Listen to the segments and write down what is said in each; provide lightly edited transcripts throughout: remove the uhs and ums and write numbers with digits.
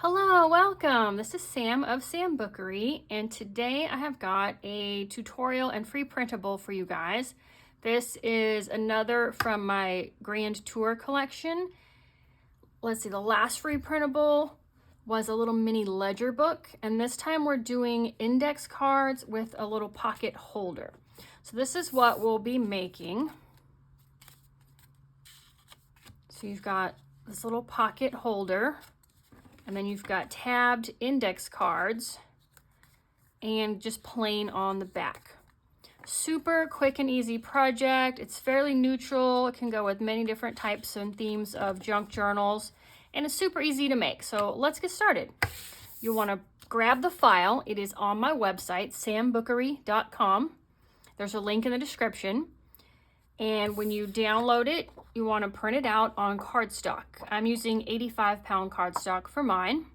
Hello, welcome. This is Sam of Sambookery, and today I have got a tutorial and free printable for you guys. This is another from my Grand Tour collection. Let's see, the last free printable was a little mini ledger book, and this time we're doing index cards with a little pocket holder. So this is what we'll be making. So you've got this little pocket holder, and then you've got tabbed index cards and just plain on the back. Super quick and easy project. It's fairly neutral. It can go with many different types and themes of junk journals, and it's super easy to make. So let's get started. You'll want to grab the file. It is on my website, sambookery.com. There's a link in the description. And when you download it, you want to print it out on cardstock. I'm using 85-pound cardstock for mine.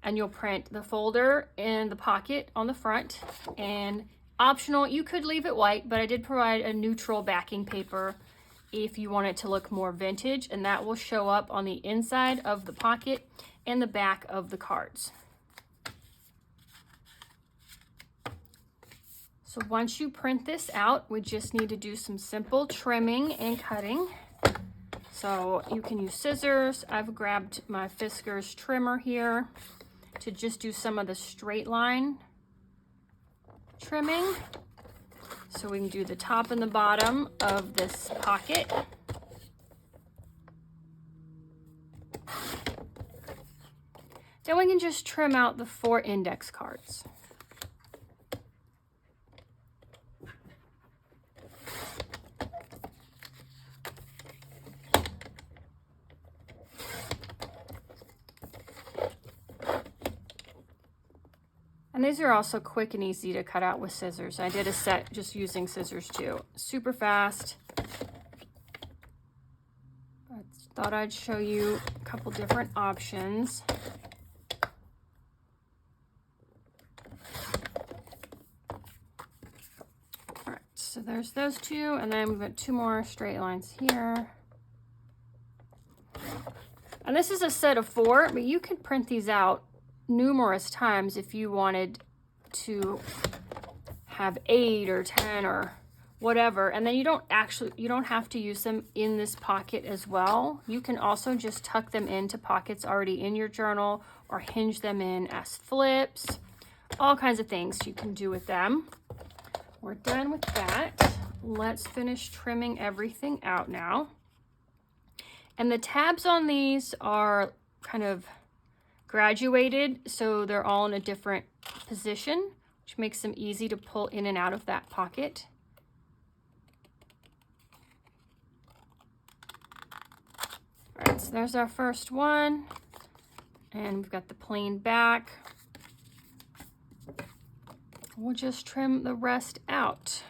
And you'll print the folder and the pocket on the front. And optional, you could leave it white, but I did provide a neutral backing paper if you want it to look more vintage. And that will show up on the inside of the pocket and the back of the cards. So once you print this out, we just need to do some simple trimming and cutting. So you can use scissors. I've grabbed my Fiskars trimmer here to just do some of the straight line trimming. So we can do the top and the bottom of this pocket. Then we can just trim out the 4 index cards. And these are also quick and easy to cut out with scissors. I did a set just using scissors too. Super fast. I thought I'd show you a couple different options. All right, so there's those two, and then we've got 2 more straight lines here. And this is a set of 4, but you can print these out numerous times if you wanted to have 8 or 10 or whatever, and then you don't have to use them in this pocket as well. You can also just tuck them into pockets already in your journal or hinge them in as flips. All kinds of things you can do with them. We're done with that. Let's finish trimming everything out now. And the tabs on these are kind of graduated, so they're all in a different position, which makes them easy to pull in and out of that pocket. All right, so there's our first one, and we've got the plain back. We'll just trim the rest out.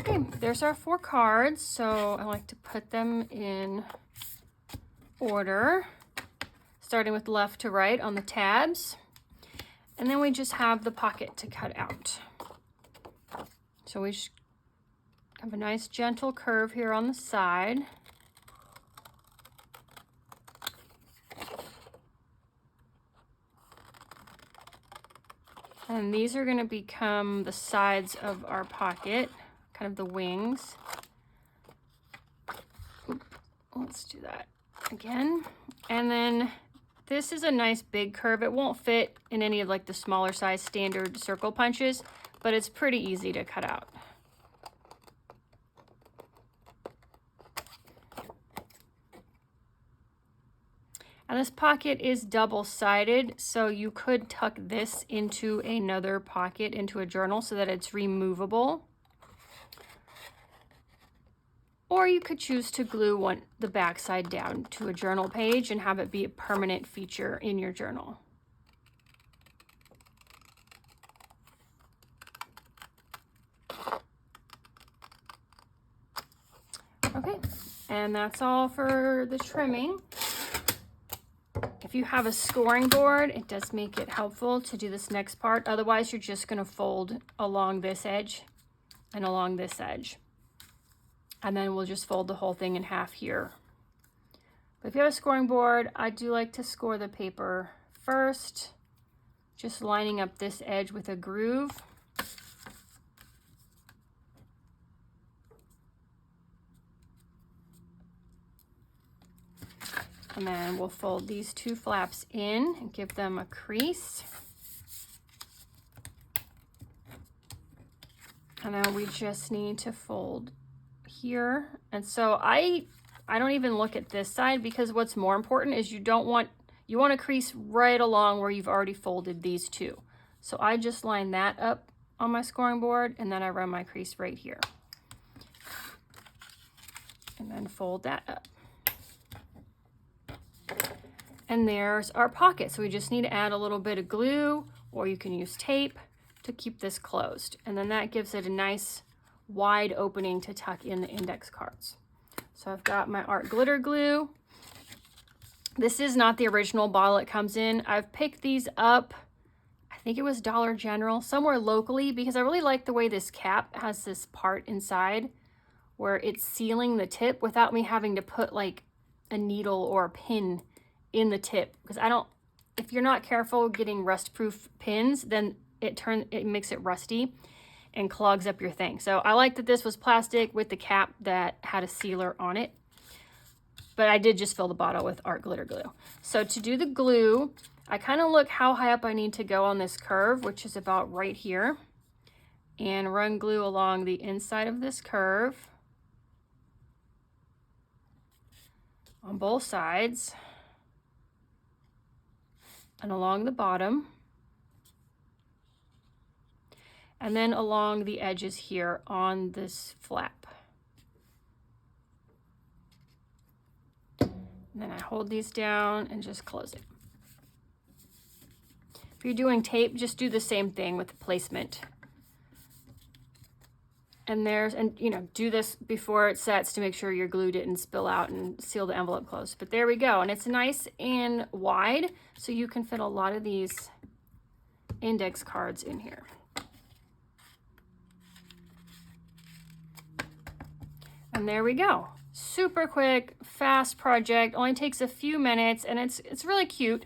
Okay, there's our 4 cards. So I like to put them in order, starting with left to right on the tabs. And then we just have the pocket to cut out. So we just have a nice gentle curve here on the side. And these are going to become the sides of our pocket, kind of the wings. Let's do that again. And then this is a nice big curve. It won't fit in any of like the smaller size standard circle punches, but it's pretty easy to cut out. And this pocket is double-sided, so you could tuck this into another pocket, into a journal, so that it's removable. Or you could choose to glue the back side down to a journal page and have it be a permanent feature in your journal. Okay, and that's all for the trimming. If you have a scoring board, it does make it helpful to do this next part. Otherwise, you're just going to fold along this edge and along this edge. And then we'll just fold the whole thing in half here. But if you have a scoring board, I do like to score the paper first, just lining up this edge with a groove. And then we'll fold these two flaps in and give them a crease. And then we just need to fold here. And so I don't even look at this side, because what's more important is you want to crease right along where you've already folded these two. So I just line that up on my scoring board, and then I run my crease right here. And then fold that up. And there's our pocket. So we just need to add a little bit of glue, or you can use tape to keep this closed. And then that gives it a nice wide opening to tuck in the index cards. So I've got my art glitter glue. This is not the original bottle it comes in. I've picked these up, I think it was Dollar General, somewhere locally, because I really like the way this cap has this part inside where it's sealing the tip without me having to put like a needle or a pin in the tip, because if you're not careful getting rust-proof pins, then it makes it rusty and clogs up your thing. So I like that this was plastic with the cap that had a sealer on it, but I did just fill the bottle with art glitter glue. So to do the glue, I kind of look how high up I need to go on this curve, which is about right here, and run glue along the inside of this curve on both sides, and along the bottom, and then along the edges here on this flap. And then I hold these down and just close it. If you're doing tape, just do the same thing with the placement. And do this before it sets to make sure your glue didn't spill out and seal the envelope closed. But there we go. And it's nice and wide, so you can fit a lot of these index cards in here. And there we go. Super quick, fast project. Only takes a few minutes, and it's really cute.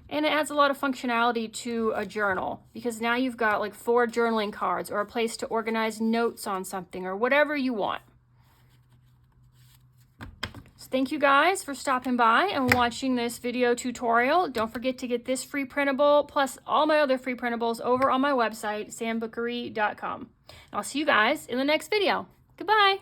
And it adds a lot of functionality to a journal, because now you've got like 4 journaling cards, or a place to organize notes on something, or whatever you want. So thank you guys for stopping by and watching this video tutorial. Don't forget to get this free printable plus all my other free printables over on my website, sambookery.com. I'll see you guys in the next video. Goodbye.